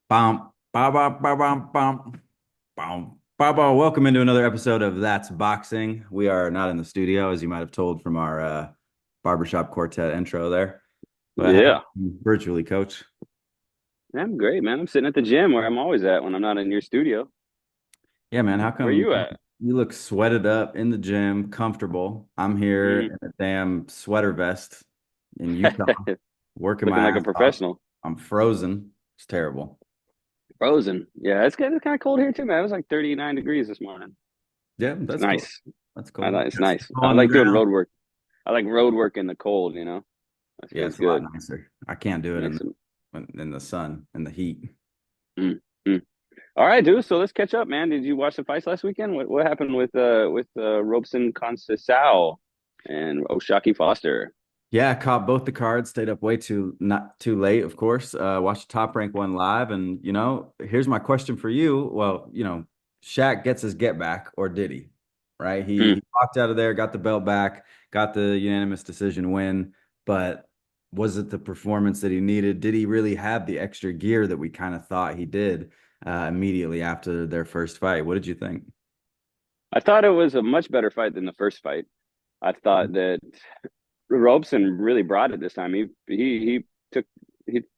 Bum, ba, ba, ba, bum, bum, bum, ba, ba. Welcome into another episode of That's Boxing. We are not in the studio, as you might have told from our barbershop quartet intro there, but how Yeah, virtually, coach. I'm great, man. I'm sitting at the gym where I'm always at when I'm not in your studio. Yeah, man, how Where come you at? you look sweated up in the gym, comfortable? I'm here Mm. in a damn sweater vest in Utah, working Looking my like a ass off. professional. I'm frozen. It's terrible. Frozen. Yeah, it's kind of cold here too, man. It was like 39 degrees this morning. Yeah, It's that's cool. nice. That's I cool. like it's Got nice. snow I on the like doing ground. road work. I like road work in the cold, you know. That Yeah, feels it's a lot good. nicer. I can't do it Makes it. in the sun, in the heat. Mm, mm. All right, dude. So let's catch up, man. Did you watch the fights last weekend? What happened with Robeson Conceição and Oshaki Foster? Yeah, I caught both the cards, stayed up way too not too late, of course. Watched Top Rank one live, and here's my question for you. Well, Shaq gets his get back, or did he? Right? Mm. He walked out of there, got the belt back, got the unanimous decision win, but was it the performance that he needed? Did he really have the extra gear that we kind of thought he did immediately after their first fight? What did you think? I thought it was a much better fight than the first fight. I thought that Robeson really brought it this time. He took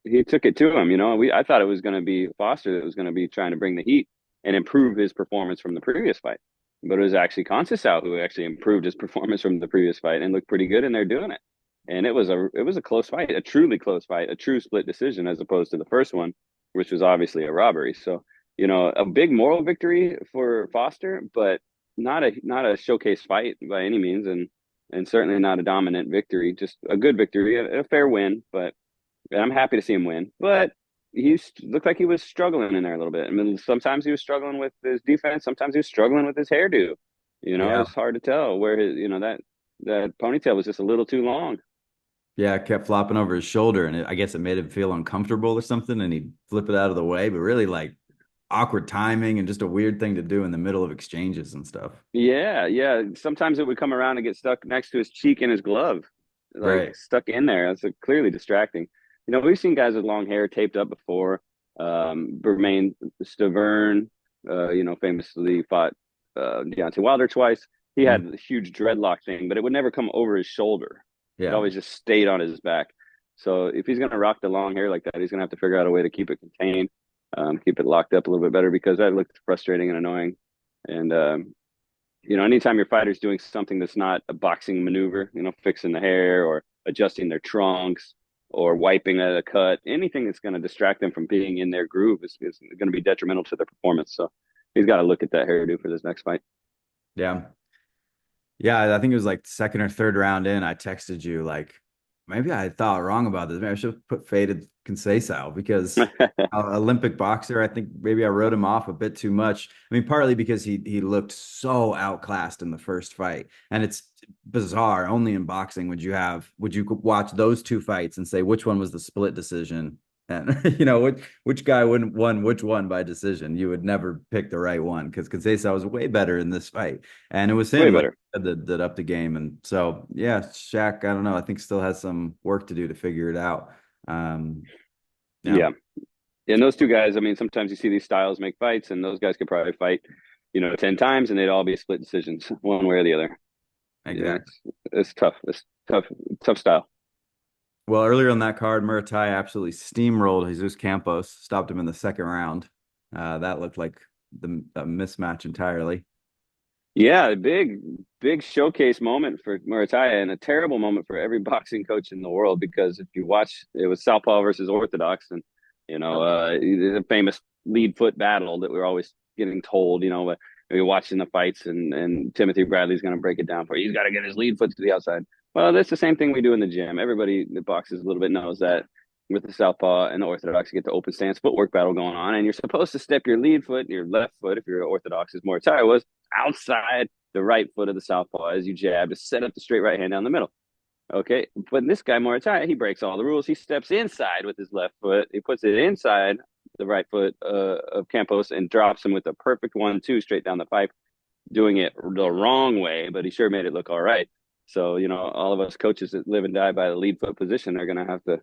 he took it to him. You know, I thought it was going to be Foster that was going to be trying to bring the heat and improve his performance from the previous fight, but it was actually Conceição who actually improved his performance from the previous fight and looked pretty good in there doing it. And it was a close fight, a truly close fight, a true split decision as opposed to the first one, which was obviously a robbery. So a big moral victory for Foster, but not a showcase fight by any means, and certainly not a dominant victory. Just a good victory, a fair win. But and I'm happy to see him win. But looked like he was struggling in there a little bit. I mean, sometimes he was struggling with his defense. Sometimes he was struggling with his hairdo. Yeah. It's hard to tell where that ponytail was just a little too long. Yeah, it kept flopping over his shoulder, and I guess it made him feel uncomfortable or something, and he'd flip it out of the way, but really like awkward timing and just a weird thing to do in the middle of exchanges and stuff. Yeah, yeah. Sometimes it would come around and get stuck next to his cheek in his glove, like Right. stuck in there. That's clearly distracting. We've seen guys with long hair taped up before. Bermain Stavern, famously fought Deontay Wilder twice. He Mm. had a huge dreadlock thing, but it would never come over his shoulder. It Yeah. always just stayed on his back. So if he's going to rock the long hair like that, he's going to have to figure out a way to keep it contained, keep it locked up a little bit better because that looked frustrating and annoying. And anytime your fighter's doing something that's not a boxing maneuver, fixing the hair or adjusting their trunks or wiping at a cut, anything that's going to distract them from being in their groove is going to be detrimental to their performance. So he's got to look at that hairdo for this next fight. Yeah. Yeah, I think it was like second or third round in, I texted you like maybe I thought wrong about this. Maybe I should have put faded Conceição because Olympic boxer, I think maybe I wrote him off a bit too much. I mean, partly because he looked so outclassed in the first fight. And it's bizarre. Only in boxing would you watch those two fights and say which one was the split decision? And which guy wouldn't won which one by decision? You would never pick the right one because Conceição was way better in this fight. And it was Way him, like better. that upped the game. And so, yeah, Shaq, I don't know. I think still has some work to do to figure it out. Um, yeah, Yeah. And those two guys, I mean, sometimes you see these styles make fights, and those guys could probably fight, 10 times, and they'd all be split decisions, one way or the other. Yeah, exactly. it's tough. It's tough, tough style. Well, earlier on that card, Muratai absolutely steamrolled Jesus Campos, stopped him in the second round. That looked like a mismatch entirely. Yeah, a big showcase moment for Murataya and a terrible moment for every boxing coach in the world because if you watch, it was Southpaw versus Orthodox, and the famous lead foot battle that we're always getting told. But you're watching the fights, and Timothy Bradley's going to break it down for you. He's got to get his lead foot to the outside. Well, that's the same thing we do in the gym. Everybody that boxes a little bit knows that with the Southpaw and the Orthodox, you get the open stance footwork battle going on, and you're supposed to step your lead foot, your left foot, if you're Orthodox, as Murataya was outside the right foot of the southpaw as you jab to set up the straight right hand down the middle. Okay, but this guy Moritaya, he breaks all the rules. He steps inside with his left foot. He puts it inside the right foot of Campos and drops him with a perfect 1-2 straight down the pipe, doing it the wrong way, but he sure made it look all right. So all of us coaches that live and die by the lead foot position are going to have to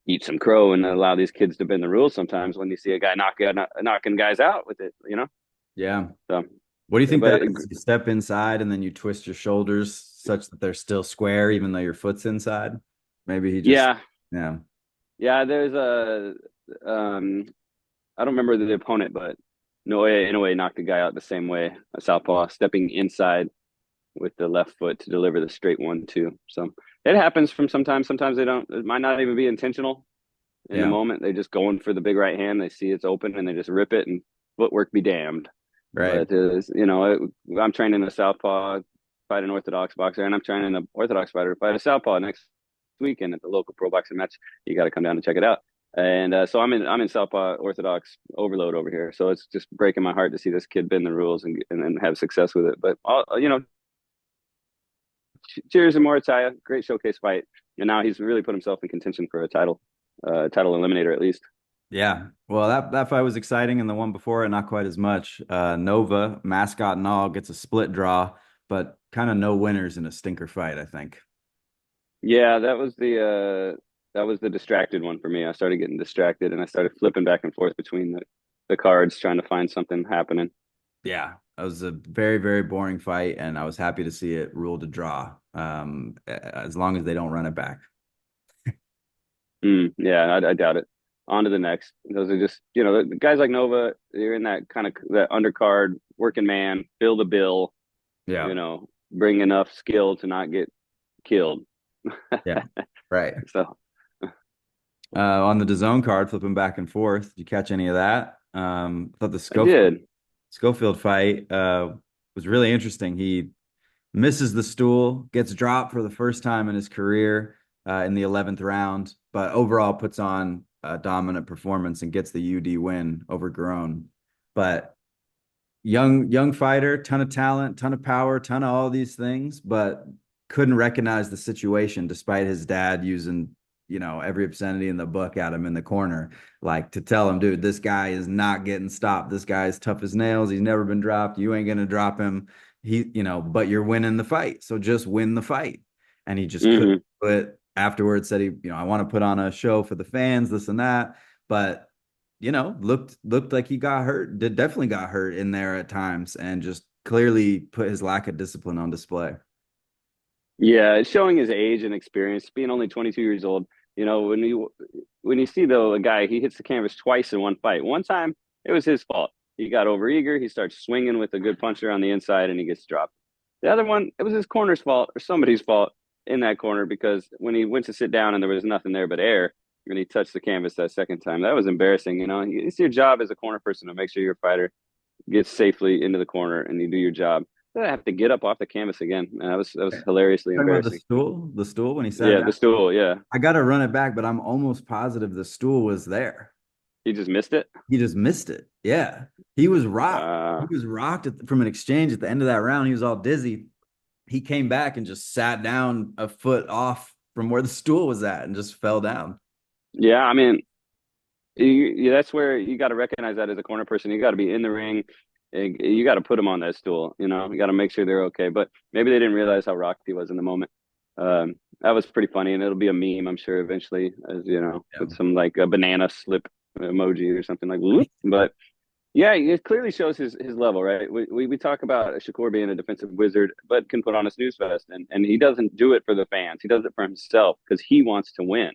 eat some crow and allow these kids to bend the rules sometimes when you see a guy knocking guys out with it, you know? Yeah. So, What do you think that but is? You step inside and then you twist your shoulders such that they're still square, even though your foot's inside. Maybe he just, yeah, yeah, yeah, there's I don't remember the opponent, but Noe in a way knocked the guy out the same way, a southpaw, stepping inside with the left foot to deliver the straight 1-2. So it happens from sometimes. Sometimes they don't. It might not even be intentional in the yeah, moment. They just going for the big right hand. They see it's open and they just rip it, and footwork be damned. right. But I'm training a southpaw, fight an orthodox boxer, and I'm training an orthodox fighter to fight a southpaw next weekend at the local pro boxing match. You got to come down and check it out. And so I'm in southpaw orthodox overload over here. So it's just breaking my heart to see this kid bend the rules and have success with it. But cheers to Moritaya, great showcase fight, and now he's really put himself in contention for a title eliminator at least. Yeah. Well, that fight was exciting, and the one before it, not quite as much. Nova, mascot and all, gets a split draw, but kind of no winners in a stinker fight, I think. Yeah, that was the distracted one for me. I started getting distracted and I started flipping back and forth between the cards, trying to find something happening. Yeah, it was a very, very boring fight, and I was happy to see it ruled a draw. As long as they don't run it back. Yeah, I doubt it. On to the next. Those are just, the guys like Nova, you're in that kind of that undercard, working man, fill the bill, Yeah, bring enough skill to not get killed. yeah, right. So On the DAZN card, flipping back and forth. Did you catch any of that? I thought the I did. Schofield fight was really interesting. He misses the stool, gets dropped for the first time in his career in the 11th round, but overall puts on a dominant performance and gets the UD win over Garone. But young fighter, ton of talent, ton of power, ton of all these things, but couldn't recognize the situation despite his dad using every obscenity in the book at him in the corner, like to tell him, dude, this guy is not getting stopped. This guy is tough as nails. He's never been dropped. You ain't gonna drop him. But you're winning the fight, so just win the fight. And he just couldn't Hmm. do it. Afterwards said I want to put on a show for the fans, this and that, but looked like he got hurt, did definitely got hurt in there at times, and just clearly put his lack of discipline on display. Yeah, it's showing his age and experience, being only 22 years old. When you see though a guy, he hits the canvas twice in one fight. One time it was his fault. He got overeager. He starts swinging with a good puncher on the inside, and he gets dropped. The other one, it was his corner's fault or somebody's fault in that corner because when he went to sit down and there was nothing there but air, and he touched the canvas that second time, that was embarrassing. It's your job as a corner person to make sure your fighter gets safely into the corner and you do your job. I have to get up off the canvas again. Man, that was hilariously Talking about embarrassing. the stool when he sat Yeah, down. the stool. Yeah, I got to run it back, but I'm almost positive the stool was there. he just missed it. He just missed it. Yeah. He was rocked. He Uh, was rocked from an exchange at the end of that round. He was all dizzy. He came back and just sat down a foot off from where the stool was at and just fell down. yeah, I mean, that's where you got to recognize that as a corner person. You got to be in the ring. And you got to put them on that stool. You got to make sure they're okay. But maybe they didn't realize how rocked he was in the moment. That was pretty funny, and it'll be a meme, I'm sure, eventually, as Yeah. with some like a banana slip emoji or something like. Whoop. But yeah, it clearly shows his level, right? We talk about Shakur being a defensive wizard, but can put on a snooze fest, and he doesn't do it for the fans. He does it for himself because he wants to win.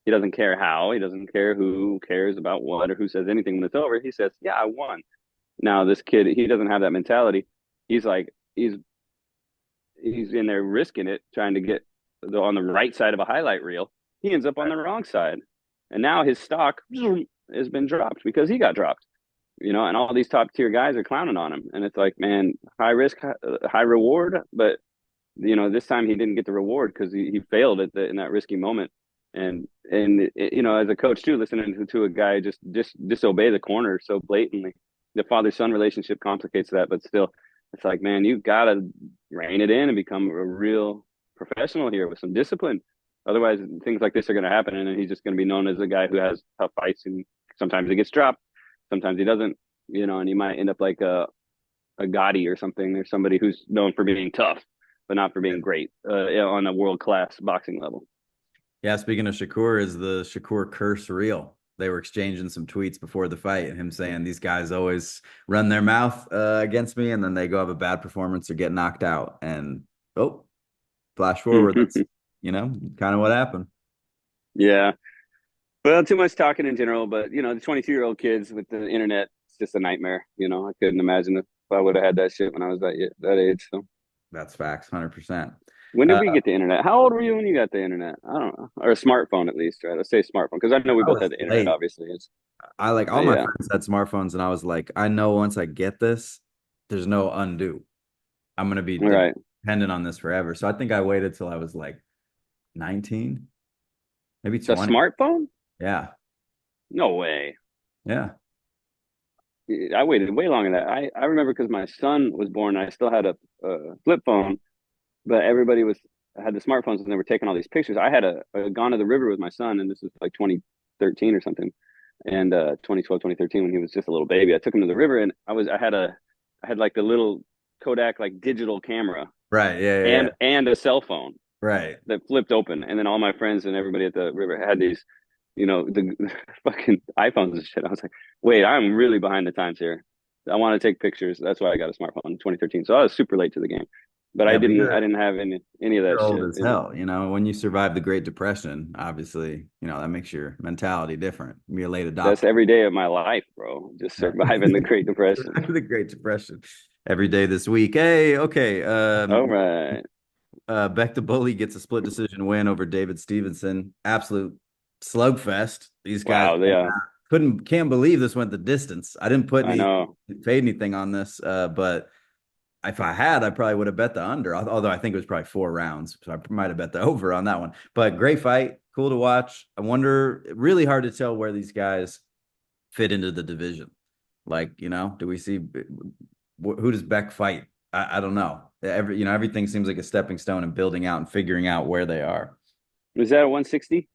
He doesn't care how. He doesn't care who cares about what or who says anything when it's over. He says, "Yeah, I won." Now this kid, he doesn't have that mentality. He's like he's in there risking it, trying to get on the right side of a highlight reel. He ends up on the wrong side, and now his stock has been dropped because he got dropped. And all these top tier guys are clowning on him, and it's like, man, high risk, high reward. But this time he didn't get the reward because he failed in that risky moment. And as a coach too, listening to a guy just disobey the corner so blatantly, the father son relationship complicates that. But still, it's like, man, you gotta rein it in and become a real professional here with some discipline. Otherwise, things like this are going to happen, and then he's just going to be known as a guy who has tough fights, and sometimes he gets dropped, sometimes he doesn't. And he might end up like a Gotti or something, or somebody who's known for being tough, but not for being great on a world class boxing level. Yeah, speaking of Shakur, is the Shakur curse real? They were exchanging some tweets before the fight, and him saying these guys always run their mouth against me, and then they go have a bad performance or get knocked out. And oh, flash forward, that's kind of what happened. Yeah. Well, too much talking in general, but the 22-year-old kids with the internet, it's just a nightmare. I couldn't imagine if I would have had that shit when I was that age. So That's facts, 100%. when did Uh, we get the internet? How old were you when you got the internet? I don't know, or a smartphone at least, right? Let's say smartphone because I know we I both was had the internet. late. Obviously, it's I like all but my yeah, friends had smartphones, and I was like, I know once I get this, there's no undo. I'm gonna be all right. dependent on this forever. So I think I waited till I was like 19, maybe The 20. smartphone? Yeah. No way. Yeah. I waited way longer than that. I remember because my son was born, I still had a flip phone, but everybody had the smartphones and they were taking all these pictures. I had gone to the river with my son, and this was like 2013 or something, and 2012, 2013 when he was just a little baby. I took him to the river, and I had like the little Kodak like digital camera Right. Yeah. Yeah. Yeah. and a cell phone Right. that flipped open, and then all my friends and everybody at the river had these, the fucking iPhones and shit. I was like, wait, I'm really behind the times here. I want to take pictures. That's why I got a smartphone in 2013. So I was super late to the game, but I Yeah. But didn't I you're didn't have any of that you're old shit. as hell. When you survive the Great Depression, obviously, that makes your mentality different. Be a late That's adopter. every day of my life, bro. Just Yeah. surviving the Great Depression. The Great Depression. Every day this week. Hey, okay. All right. Beck the Bully gets a split decision win over David Stevenson. Absolute slugfest. These guys Wow. Yeah, can't believe this went the distance. I didn't I know. fade anything on this, but if I had, I probably would have bet the under. Although I think it was probably 4 rounds, so I might have bet the over on that one. But great fight, cool to watch. I wonder, really hard to tell where these guys fit into the division. Like, do we see who does Beck fight? I don't know. Everything seems like a stepping stone and building out and figuring out where they are. Was that a 160?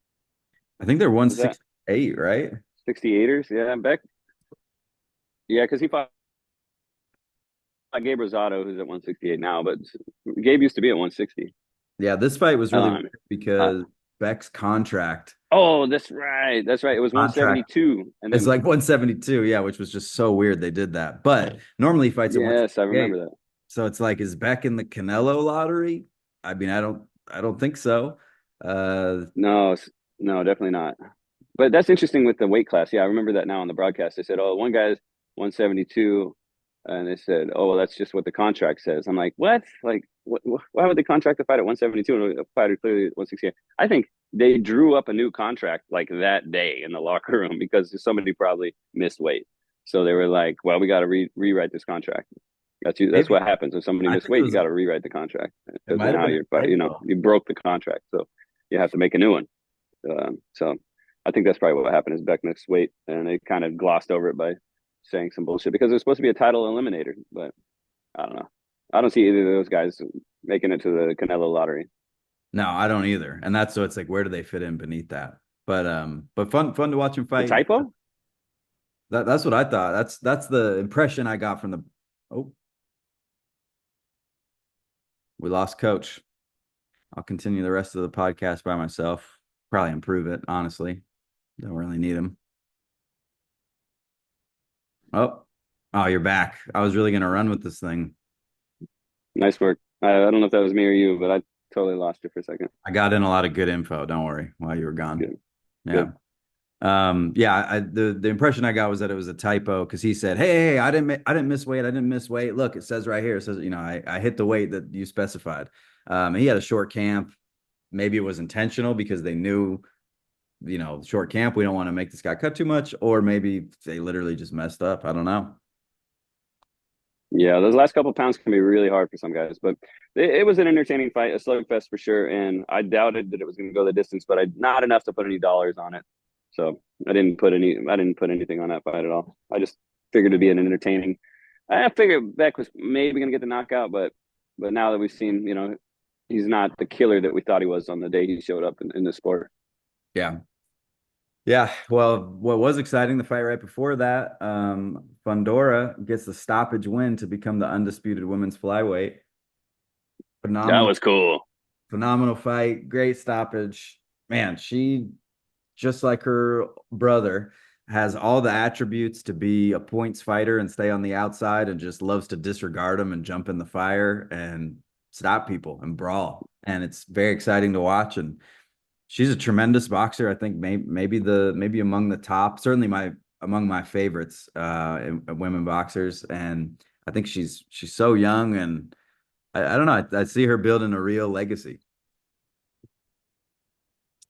I think they're Was that 168, right? 68ers? Yeah, Beck. Yeah, because he fought Gabe Rosado, who's at 168 now, but Gabe used to be at 160. Yeah, this fight was really weird Uh, because Beck's oh, that's right. That's right. It was contract 172. And is then, like 172. Yeah, which was just so weird they did that. But normally he fights at yes, I 168. remember that. So it's like, is Beck in the Canelo lottery? I mean, I don't think so. Uh, No, no, definitely not. But that's interesting with the weight class. Yeah, I remember that now on the broadcast. They said, oh, one guy's 172. And they said, oh, well, that's just what the contract says. I'm like, what? Like, why would they contract the fight at 172 and a fighter clearly at 168? I think they drew up a new contract like that day in the locker room because somebody probably missed weight. So they were like, well, we got to rewrite this contract. That's maybe what happens. If somebody I missed think it weight, you was got to rewrite the contract it because might have now been a typo. you broke the contract. So you have to make a new one. So I think that's probably what happened is Beck missed weight and they kind of glossed over it by saying some bullshit because it was supposed to be a title eliminator, but I don't know. I don't see either of those guys making it to the Canelo lottery. No, I don't either. And that's so it's like, where do they fit in beneath that? But fun to watch him The fight. typo? That's what I thought. That's the impression I got from the. Oh, we lost coach. I'll continue the rest of the podcast by myself. Probably improve it, honestly. Don't really need him. Oh, oh, you're back. I was really gonna run with this thing. Nice work. I don't know if that was me or you, but I totally lost you for a second. I got in a lot of good info. Don't worry, while you were gone. Good, Yeah. good. Yeah, the impression I got was that it was a typo because he said, "Hey, I didn't miss weight. I didn't miss weight. Look, it says right here. It says, I hit the weight that you specified." He had a short camp. Maybe it was intentional because they knew, short camp. We don't want to make this guy cut too much, or maybe they literally just messed up. I don't know. Yeah, those last couple pounds can be really hard for some guys, but it was an entertaining fight, a slugfest for sure. And I doubted that it was going to go the distance, but not enough to put any dollars on it. So I didn't put anything on that fight at all. I just figured it'd be an entertaining. I figured Beck was maybe going to get the knockout, but now that we've seen, he's not the killer that we thought he was on the day he showed up in the sport. Yeah. Yeah, well, what was exciting, the fight right before that, Fundora gets the stoppage win to become the undisputed women's flyweight. That Phenomenal, was cool. phenomenal fight, great stoppage. man, she just like her brother has all the attributes to be a points fighter and stay on the outside and just loves to disregard them and jump in the fire and stop people and brawl. And it's very exciting to watch. And she's a tremendous boxer. I think maybe among the top, certainly my among my favorites in women boxers. And I think she's so young, and I don't know. I see her building a real legacy.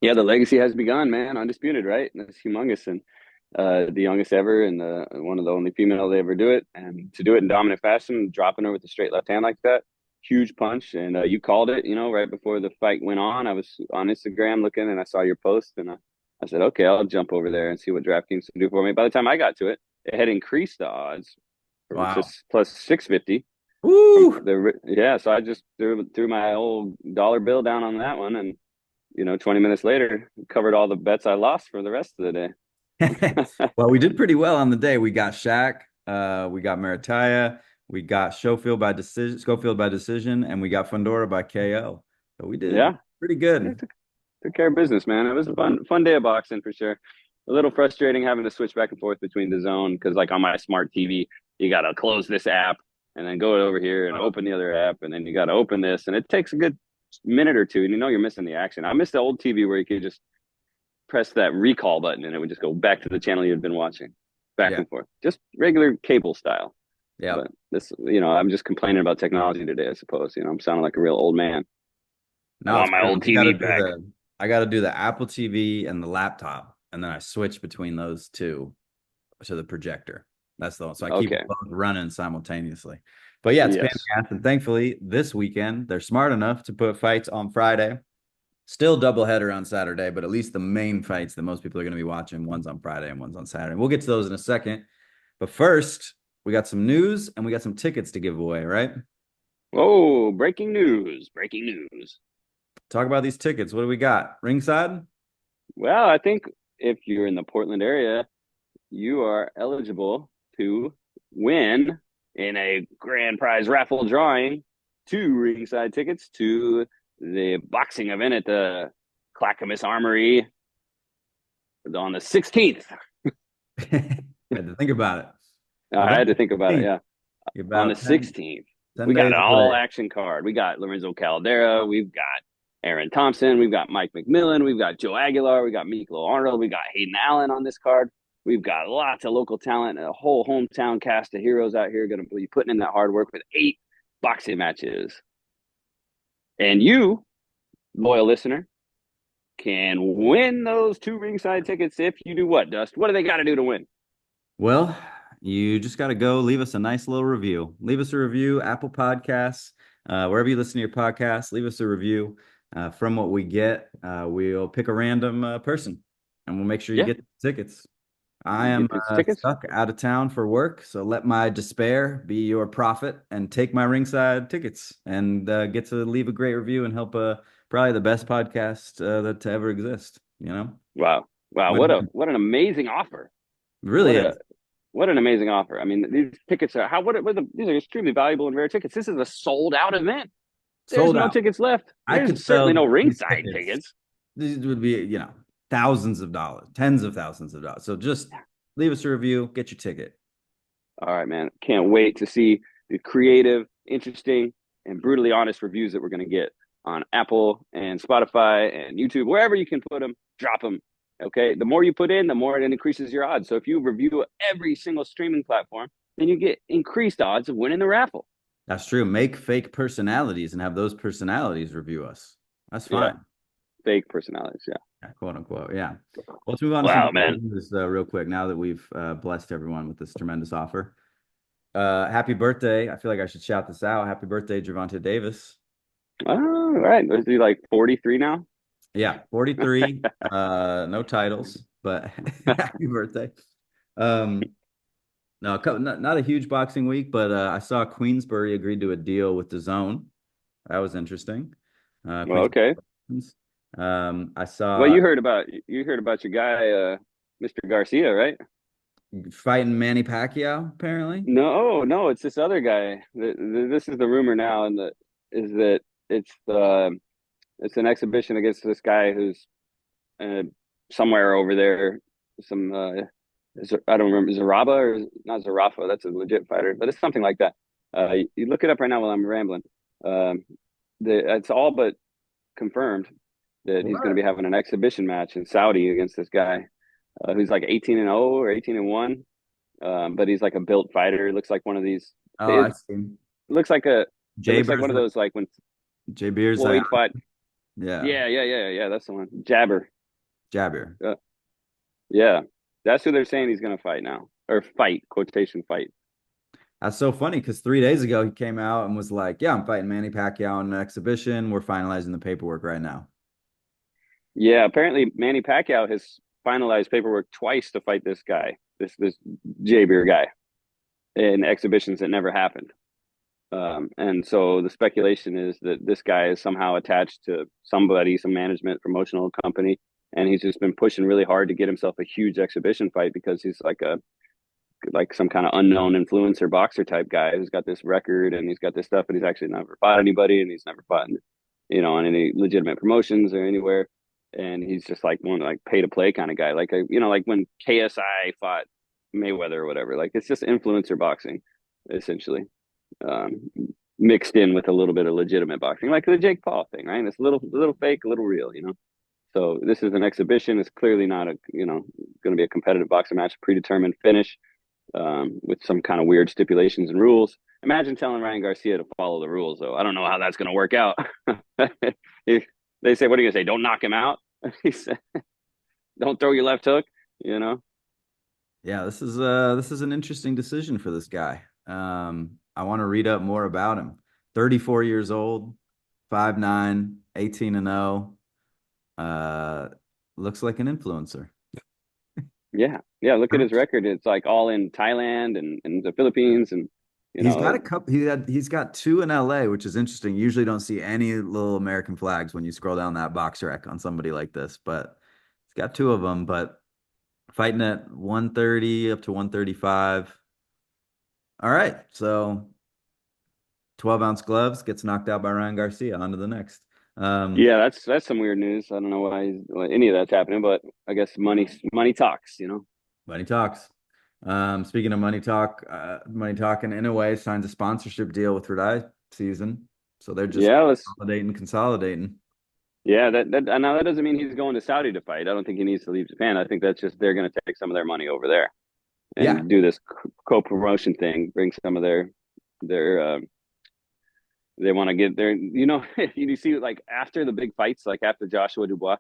Yeah, the legacy has begun, man. Undisputed, right? That's humongous, and the youngest ever, and one of the only female to ever do it, and to do it in dominant fashion, dropping her with a straight left hand like that, huge punch. And you called it, right before the fight went on. I was on Instagram looking, and I saw your post, and I said, okay, I'll jump over there and see what DraftKings can do for me. By the time I got to it, it had increased the odds to Wow. plus 650. Woo! Yeah, so I just threw my old dollar bill down on that one, and 20 minutes later, covered all the bets I lost for the rest of the day. Well, we did pretty well on the day. We got Shaq, we got Marataya, we got Schofield by decision, and we got Fundora by KO. So we did Yeah, pretty yeah, good. took care of business, man. It was a fun day of boxing for sure. A little frustrating having to switch back and forth between the zone because, like on my smart TV, you got to close this app and then go over here and open the other app, and then you got to open this, and it takes a good minute or two, and you're missing the action. I missed the old TV where you could just press that recall button and it would just go back to the channel you'd been watching, back Yeah. and forth, just regular cable style. Yeah. But this, I'm just complaining about technology today, I suppose. I'm sounding like a real old man. I No, it's want my good. old TV back. I gotta do the Apple TV and the laptop, and then I switch between those two to the projector. That's the one. So I keep Okay. both running simultaneously. But yeah, it's pain in Yes. the ass. And thankfully, this weekend they're smart enough to put fights on Friday. Still doubleheader on Saturday, but at least the main fights that most people are going to be watching, one's on Friday and one's on Saturday. We'll get to those in a second. But first, we got some news and we got some tickets to give away, right? Oh, breaking news. Breaking news. Talk about these tickets. What do we got? Ringside? Well, I think if you're in the Portland area, you are eligible to win in a grand prize raffle drawing two ringside tickets to the boxing event at the Clackamas Armory on the 16th. Had to think about it. I had to November think about it. 16th. Yeah. You're On the about 16th, 10 we got days an all away. action card. We got Lorenzo Caldera. We've got Aaron Thompson. We've got Mike McMillan. We've got Joe Aguilar. We got Miklo Arnold. We got Hayden Allen on this card. We've got lots of local talent and a whole hometown cast of heroes out here going to be putting in that hard work with 8 boxing matches. And you, loyal listener, can win those 2 ringside tickets if you do what, Dust? What do they got to do to win? Well, you just got to go leave us a nice little review. Leave us a review, Apple Podcasts, wherever you listen to your podcast, leave us a review. From what we get, we'll pick a random person and we'll make sure you Yeah, get the tickets. I you am get these tickets. stuck out of town for work, so let my despair be your profit and take my ringside tickets and get to leave a great review and help probably the best podcast that to ever exist. Wow. Wow. Win win. What an amazing offer. It really What is a What an amazing offer. I mean, these tickets are these are extremely valuable and rare tickets. This is a sold out event. There's sold no out. tickets left. I could There's certainly sell no these ringside tickets. tickets. These would be, thousands of dollars, tens of thousands of dollars. So just leave us a review, get your ticket. All right, man. Can't wait to see the creative, interesting, and brutally honest reviews that we're going to get on Apple and Spotify and YouTube, wherever you can put them, drop them. Okay. The more you put in, the more it increases your odds. So if you review every single streaming platform, then you get increased odds of winning the raffle. That's true. Make fake personalities and have those personalities review us. That's Yeah. fine. Fake personalities. Yeah. Yeah, quote unquote. Yeah. Well, let's move on to Wow, some man. news real quick now that we've blessed everyone with this tremendous offer. Happy birthday. I feel like I should shout this out. Happy birthday, Gervonta Davis. All right. Is he like 43 now? Yeah, 43. No titles, but happy birthday. Um, no, not a huge boxing week, but I saw Queensbury agreed to a deal with the Zone. That was interesting. Well, okay. Queensbury. I Well, saw you heard about your guy, Mr. Garcia, right? fighting Manny Pacquiao, apparently. No, it's this other guy. This is the rumor now, and is that it's an exhibition against this guy who's somewhere over there. Some I don't remember Zaraba or not Zarafa. That's a legit fighter, but it's something like that. You look it up right now while I'm rambling. Um, it's all but confirmed that he's going to What? be having an exhibition match in Saudi against this guy who's like 18-0 or 18-1. But he's like a built fighter. Looks like one of these. Oh, I It see. looks like a. It looks like Jaber's one of like those like when Jaber's like Floyd fought. yeah, Yeah. That's the one. Jabber. Jabber. Uh, yeah, that's who they're saying he's going to fight now, or fight quotation fight. That's so funny because 3 days ago he came out and was like, "Yeah, I'm fighting Manny Pacquiao in an exhibition. We're finalizing the paperwork right now." Yeah, apparently Manny Pacquiao has finalized paperwork twice to fight this guy, this Jabber guy, in exhibitions that never happened. And so the speculation is that this guy is somehow attached to somebody, some management promotional company, and he's just been pushing really hard to get himself a huge exhibition fight because he's like some kind of unknown influencer boxer type guy who's got this record and he's got this stuff, but he's actually never fought anybody and he's never fought, on any legitimate promotions or anywhere. And he's just like one like pay to play kind of guy, like like when KSI fought Mayweather or whatever. Like it's just influencer boxing, essentially, um, mixed in with a little bit of legitimate boxing, like the Jake Paul thing, right? It's a little fake, a little real. So this is an exhibition. It's clearly not going to be a competitive boxing match, predetermined finish with some kind of weird stipulations and rules. Imagine telling Ryan Garcia to follow the rules, though. I don't know how that's going to work out. They say, "What are you going to say? Don't knock him out." He said, "Don't throw your left hook." You know? Yeah, this is an interesting decision for this guy. I want to read up more about him. 34 years old, 5'9", 18-0. Uh, looks like an influencer. Yeah. Look at his record. It's like all in Thailand and the Philippines, and you He's got know, a couple. He's got two in LA, which is interesting. You usually don't see any little American flags when you scroll down that box rec on somebody like this, but he's got two of them. But fighting at 130 up to 135. All right, so 12-ounce gloves gets knocked out by Ryan Garcia. On to the next. Um, yeah, that's some weird news. I don't know why any of that's happening, but I guess money talks. Money talks. Speaking of money talking in a way signs a sponsorship deal with Rhode Island season. So they're just Yeah, let's consolidating. Yeah, that now that doesn't mean he's going to Saudi to fight. I don't think he needs to leave Japan. I think that's just they're going to take some of their money over there Yeah. and do this co-promotion thing. Bring some of their they want to get their you see like after the big fights, like after Joshua Dubois,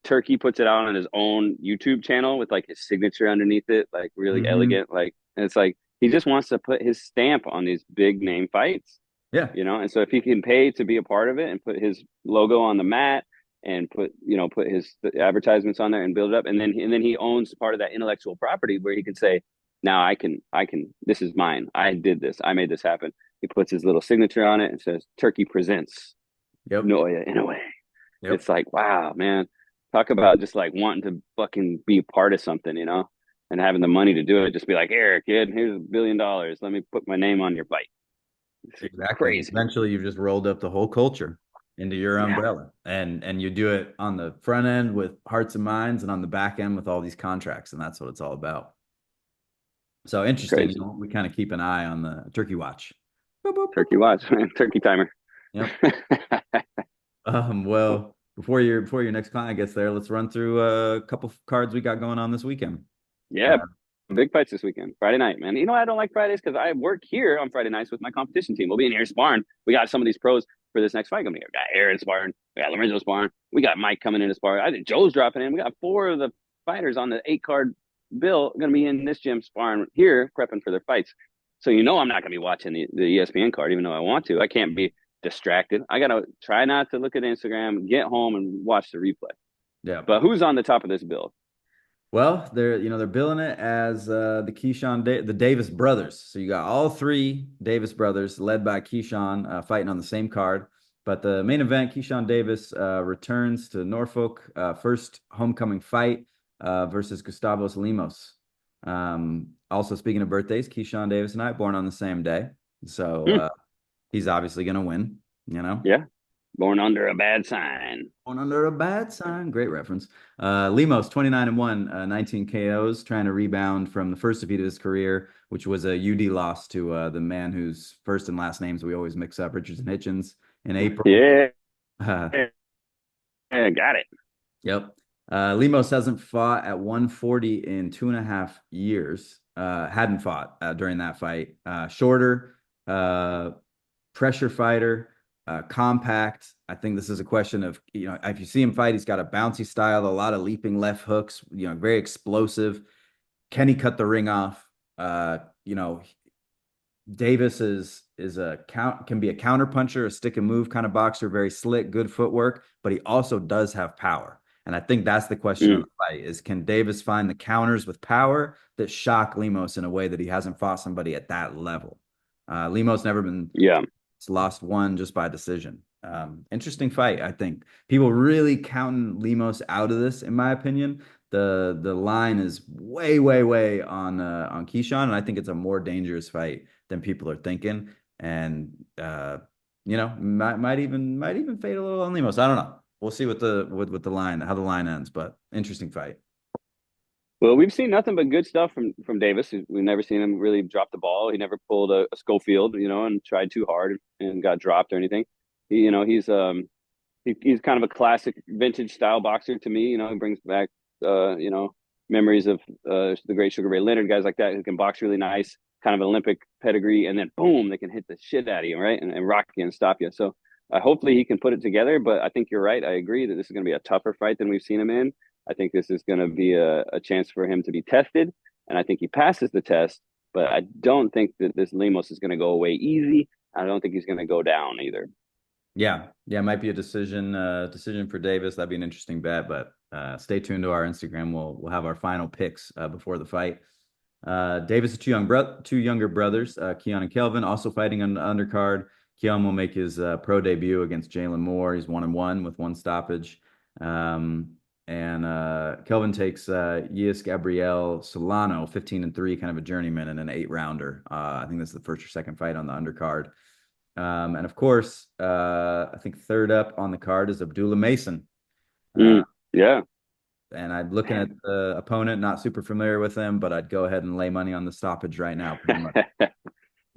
Turkey puts it out on his own YouTube channel with like his signature underneath it, like really Hmm. elegant. Like and it's like he just wants to put his stamp on these big name fights. Yeah. And so if he can pay to be a part of it and put his logo on the mat and put his advertisements on there and build it up, and then he owns part of that intellectual property where he can say, now I can this is mine, I did this, I made this happen. He puts his little signature on it and says Turkey presents Yep. Noya in a way. Yep. It's like, wow, man, talk about just like wanting to fucking be part of something, and having the money to do it. Just be like, here kid, here's $1 billion, let me put my name on your fight. It's Exactly. And crazy. eventually you've just rolled up the whole culture into your Yeah, umbrella. And you do it on the front end with hearts and minds and on the back end with all these contracts. And that's what it's all about. So interesting. crazy. We kind of keep an eye on the turkey watch. Boop, boop, boop, Turkey watch, man. Turkey timer. boop. Yep. Well, before your next client gets there, let's run through a couple cards we got going on this weekend. Yeah, big fights this weekend. Friday night, man. You know, I don't like Fridays because I work here on Friday nights with my competition team. We'll be in here sparring. We got some of these pros for this next fight coming here. We got Aaron sparring. We got Lorenzo sparring. We got Mike coming in to spar. I think Joe's dropping in. We got four of the fighters on the 8 card bill going to be in this gym sparring here, prepping for their fights. So I'm not going to be watching the ESPN card, even though I want to. I can't be distracted. I got to try not to look at Instagram, get home, and watch the replay. Yeah. But who's on the top of this bill? Well, they're billing it as the Davis brothers. So you got all three Davis brothers, led by Keyshawn, fighting on the same card. But the main event, Keyshawn Davis returns to Norfolk, first homecoming fight versus Gustavos Limos. Also, speaking of birthdays, Keyshawn Davis and I born on the same day, so Hmm. he's obviously going to win. Yeah. Born under a bad sign. Born under a bad sign. Great reference. Lemos, 29-1, 19 KOs, trying to rebound from the first defeat of his career, which was a UD loss to the man whose first and last names we always mix up, Richardson Hitchens, in April. Yeah, Uh, yeah, got it. yep. Lemos hasn't fought at 140 in 2.5 years. Hadn't fought during that fight. Shorter, uh, pressure fighter, compact. I think this is a question of, if you see him fight, he's got a bouncy style, a lot of leaping left hooks, very explosive. Can he cut the ring off? Uh, you know, Davis is can be a counter puncher, a stick and move kind of boxer, very slick, good footwork, but he also does have power. And I think that's the question on Mm, the fight is, can Davis find the counters with power that shock Lemos in a way that he hasn't fought somebody at that level? Lemos never been yeah. lost one just by decision. Interesting fight, I think. People really counting Lemos out of this, in my opinion. The line is way, way, way on Keyshawn, and I think it's a more dangerous fight than people are thinking. And might even fade a little on Lemos. I don't know. We'll see what the line, how the line ends, but interesting fight. Well, we've seen nothing but good stuff from Davis. We've never seen him really drop the ball. He never pulled a Schofield, and tried too hard and got dropped or anything. He's kind of a classic vintage style boxer to me. He brings back memories of the great Sugar Ray Leonard, guys like that who can box really nice, kind of Olympic pedigree, and then boom, they can hit the shit out of you, right, and rock you and stop you. So hopefully he can put it together. But I think you're right. I agree that this is going to be a tougher fight than we've seen him in. I think this is going to be a chance for him to be tested, and I think he passes the test. But I don't think that this Lemos is going to go away easy. I don't think he's going to go down either. Yeah, yeah, it might be a decision for Davis. That'd be an interesting bet, but stay tuned to our Instagram. We'll have our final picks before the fight. Davis has two younger brothers, Keon and Kelvin, also fighting on the undercard. Keon will make his pro debut against Jalen Moore. He's 1-1 with one stoppage. And Kelvin takes Yias Gabriel Solano, 15-3, kind of a journeyman and an 8-rounder. I think this is the first or second fight on the undercard. And of course, I think third up on the card is Abdullah Mason. Uh, Yeah. and I'm looking at the opponent, not super familiar with him, but I'd go ahead and lay money on the stoppage right now, pretty much.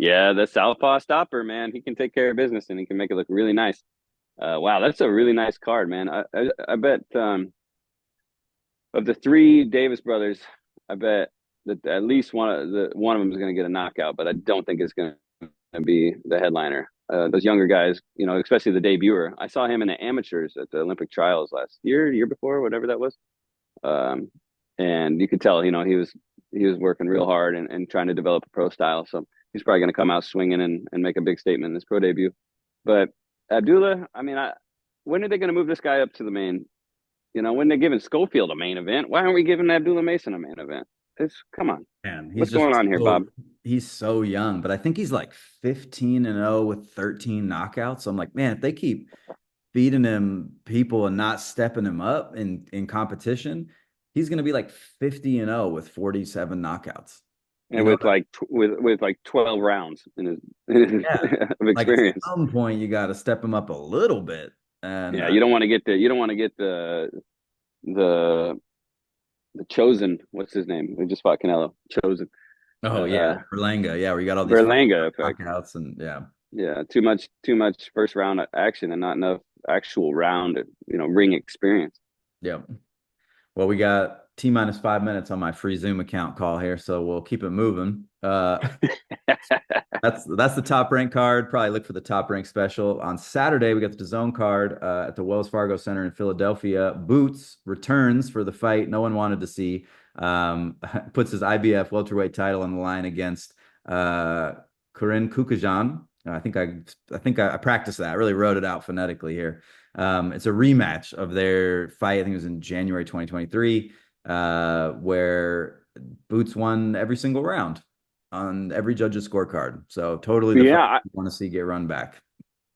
Yeah, the southpaw stopper, man. He can take care of business and he can make it look really nice. Wow, that's a really nice card, man. I bet of the three Davis brothers, I bet that at least one of them is going to get a knockout, but I don't think it's going to be the headliner. Those younger guys, especially the debuter. I saw him in the amateurs at the Olympic trials last year before, whatever that was. Um, and you could tell, he was working real hard and trying to develop a pro style. So he's probably going to come out swinging and make a big statement in his pro debut. But Abdullah, I mean, when are they going to move this guy up to the main? When they're giving Schofield a main event, why aren't we giving Abdullah Mason a main event? Come on. Man, What's going on here, Bob? he's so young, but I think he's like 15-0 with 13 knockouts. So I'm like, man, if they keep beating him people and not stepping him up in competition, he's going to be like 50-0 with 47 knockouts. And with like 12 rounds Yeah, of like at experience. some point you got to step him up a little bit. And Yeah, you don't want to get the chosen. What's his name? We just fought Canelo. Chosen. oh yeah, Uh, Berlanga, yeah, we got all these Berlanga effect. knockouts and yeah. Yeah, too much first round action and not enough actual round, ring experience. Yeah. Well, we got T-5 minutes on my free Zoom account call here, so we'll keep it moving. That's the top rank card. Probably look for the top rank special. On Saturday, we got the DAZN card at the Wells Fargo Center in Philadelphia. Boots returns for the fight no one wanted to see. Puts his IBF welterweight title on the line against Corinne Kukajan. I practiced that. I really wrote it out phonetically here. It's a rematch of their fight. I think it was in January 2023, where Boots won every single round on every judge's scorecard. So totally the fight Yeah, you want to see get run back.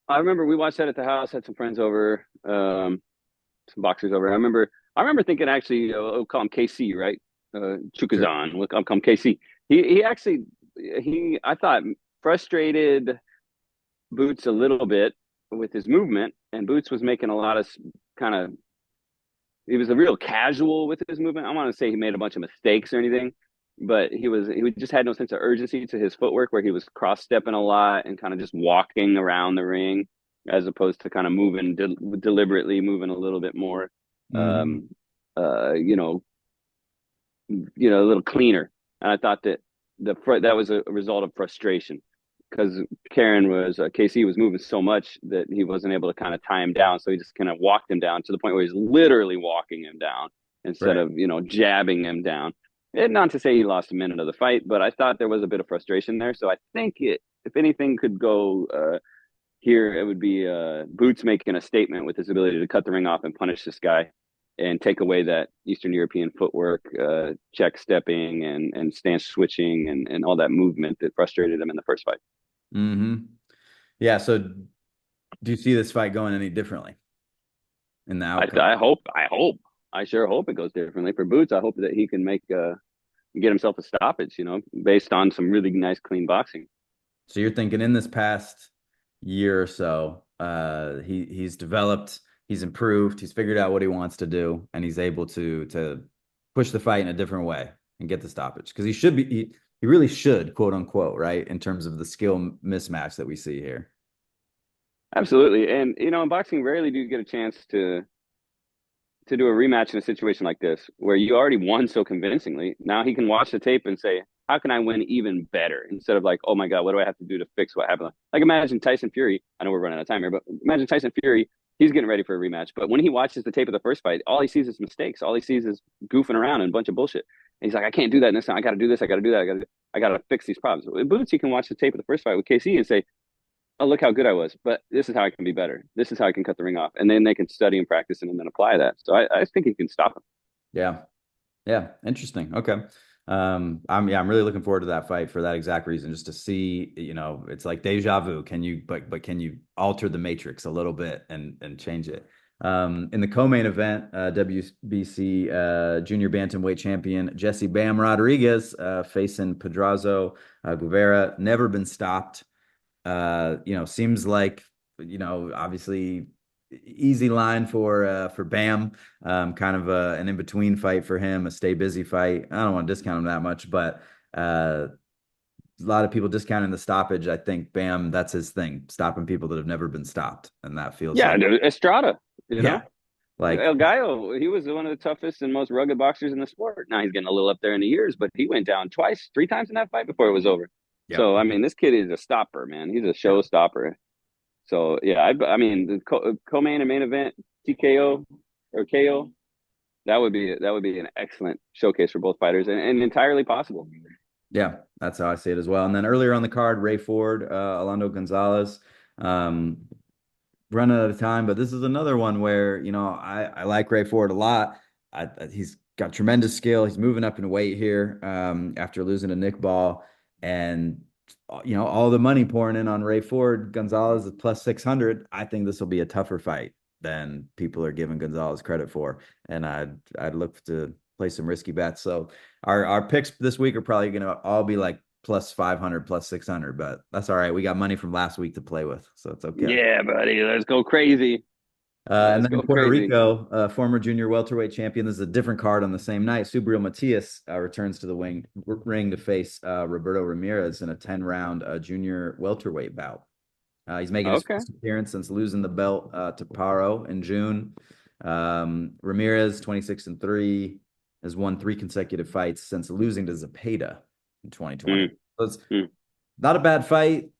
I remember we watched that at the house. Had some friends over, some boxers over. I remember thinking actually, we'll call him KC, right? Sure. Chukazan. I'll call him KC. He actually I thought frustrated Boots a little bit with his movement, and Boots was making a lot of kind of he was a real casual with his movement. I don't want to say he made a bunch of mistakes or anything, but he just had no sense of urgency to his footwork, where he was cross stepping a lot and kind of just walking around the ring, as opposed to kind of moving deliberately, moving a little bit more, Hmm. um, uh, you know, a little cleaner. And I thought that that was a result of frustration, because KC was moving so much that he wasn't able to kind of tie him down. So he just kind of walked him down to the point where he's literally walking him down instead Right. of, jabbing him down. And not to say he lost a minute of the fight, but I thought there was a bit of frustration there. So I think if anything could go here, it would be Boots making a statement with his ability to cut the ring off and punish this guy and take away that Eastern European footwork, check stepping and stance switching and all that movement that frustrated him in the first fight. Hmm. Yeah. So do you see this fight going any differently in the I, outcome? I hope, I hope, I sure hope it goes differently for Boots. I hope that he can get himself a stoppage, based on some really nice, clean boxing. So you're thinking in this past year or so, he's developed, he's improved, he's figured out what he wants to do, and he's able to push the fight in a different way and get the stoppage. Because he really should, quote unquote, right? In terms of the skill mismatch that we see here. Absolutely, and in boxing, rarely do you get a chance to do a rematch in a situation like this where you already won so convincingly. Now he can watch the tape and say, how can I win even better? Instead of like, oh my God, what do I have to do to fix what happened? Like imagine Tyson Fury. I know we're running out of time here, but imagine Tyson Fury. He's getting ready for a rematch. But when he watches the tape of the first fight, all he sees is mistakes. All he sees is goofing around and a bunch of bullshit. And he's like, I can't do that this time. I got to do this. I got to do that. I got to fix these problems. With Boots, he can watch the tape of the first fight with KC and say, oh, look how good I was, but this is how I can be better. This is how I can cut the ring off. And then they can study and practice and then apply that. So I think he can stop him. Yeah. Yeah. Interesting. Okay. I'm really looking forward to that fight for that exact reason, just to see, it's like deja vu. But can you alter the matrix a little bit and change it? In the co-main event, WBC junior bantamweight champion Jesse Bam Rodriguez facing Pedrazo Guevara, never been stopped. Seems like, obviously easy line for Bam. Kind of an in-between fight for him, a stay busy fight. I don't want to discount him that much, but a lot of people discounting the stoppage. I think Bam, that's his thing, stopping people that have never been stopped. And that feels Yeah, like, dude, Estrada, you yeah, know, like, El Gallo, he was one of the toughest and most rugged boxers in the sport. Now he's getting a little up there in the years, but he went down twice, three times in that fight before it was over. yep, So, I mean, this kid is a stopper, man. He's a yeah, show stopper. So, yeah, I mean, the co-main and main event, TKO or KO, that would be an excellent showcase for both fighters and entirely possible. yeah, that's how I see it as well. And then earlier on the card, Ray Ford, Alando Gonzalez. Um, Running out of time, but this is another one where, I like Ray Ford a lot. He's got tremendous skill. He's moving up in weight here after losing to Nick Ball. And, all the money pouring in on Ray Ford. Gonzalez is plus 600. I think this will be a tougher fight than people are giving Gonzalez credit for. And I'd look to play some risky bets. So our picks this week are probably going to all be like plus 500, plus 600, but that's all right. We got money from last week to play with, so it's okay. Yeah, buddy, let's go crazy. And Let's then go Puerto crazy. Rico, former junior welterweight champion. This is a different card on the same night. Subriel Matias returns to the ring to face Roberto Ramirez in a 10-round junior welterweight bout. He's making his Okay. first appearance since losing the belt to Paro in June. Ramirez, 26-3, has won 3 consecutive fights since losing to Zepeda in 2020. Mm, So it's mm. not a bad fight.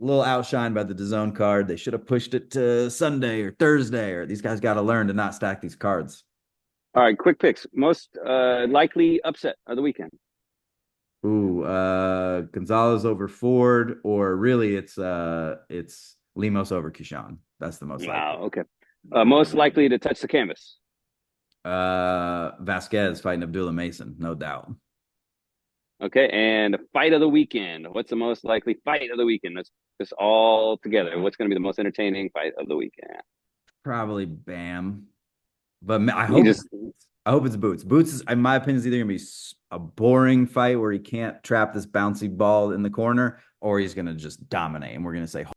A little outshined by the DAZN card. They should have pushed it to Sunday or Thursday, or these guys got to learn to not stack these cards. All right, quick picks. Most likely upset of the weekend. Ooh, Gonzalez over Ford, or really it's Limos over Kishan. That's the most likely. Wow. Okay. Most likely to touch the canvas. Vasquez fighting Abdullah Mason, no doubt. Okay. And fight of the weekend. What's the most likely fight of the weekend? Let's just all together. What's going to be the most entertaining fight of the weekend? Probably Bam, but You just I hope it's Boots. Boots is, in my opinion, is either gonna be a boring fight where he can't trap this bouncy ball in the corner, or he's gonna just dominate, and we're gonna say,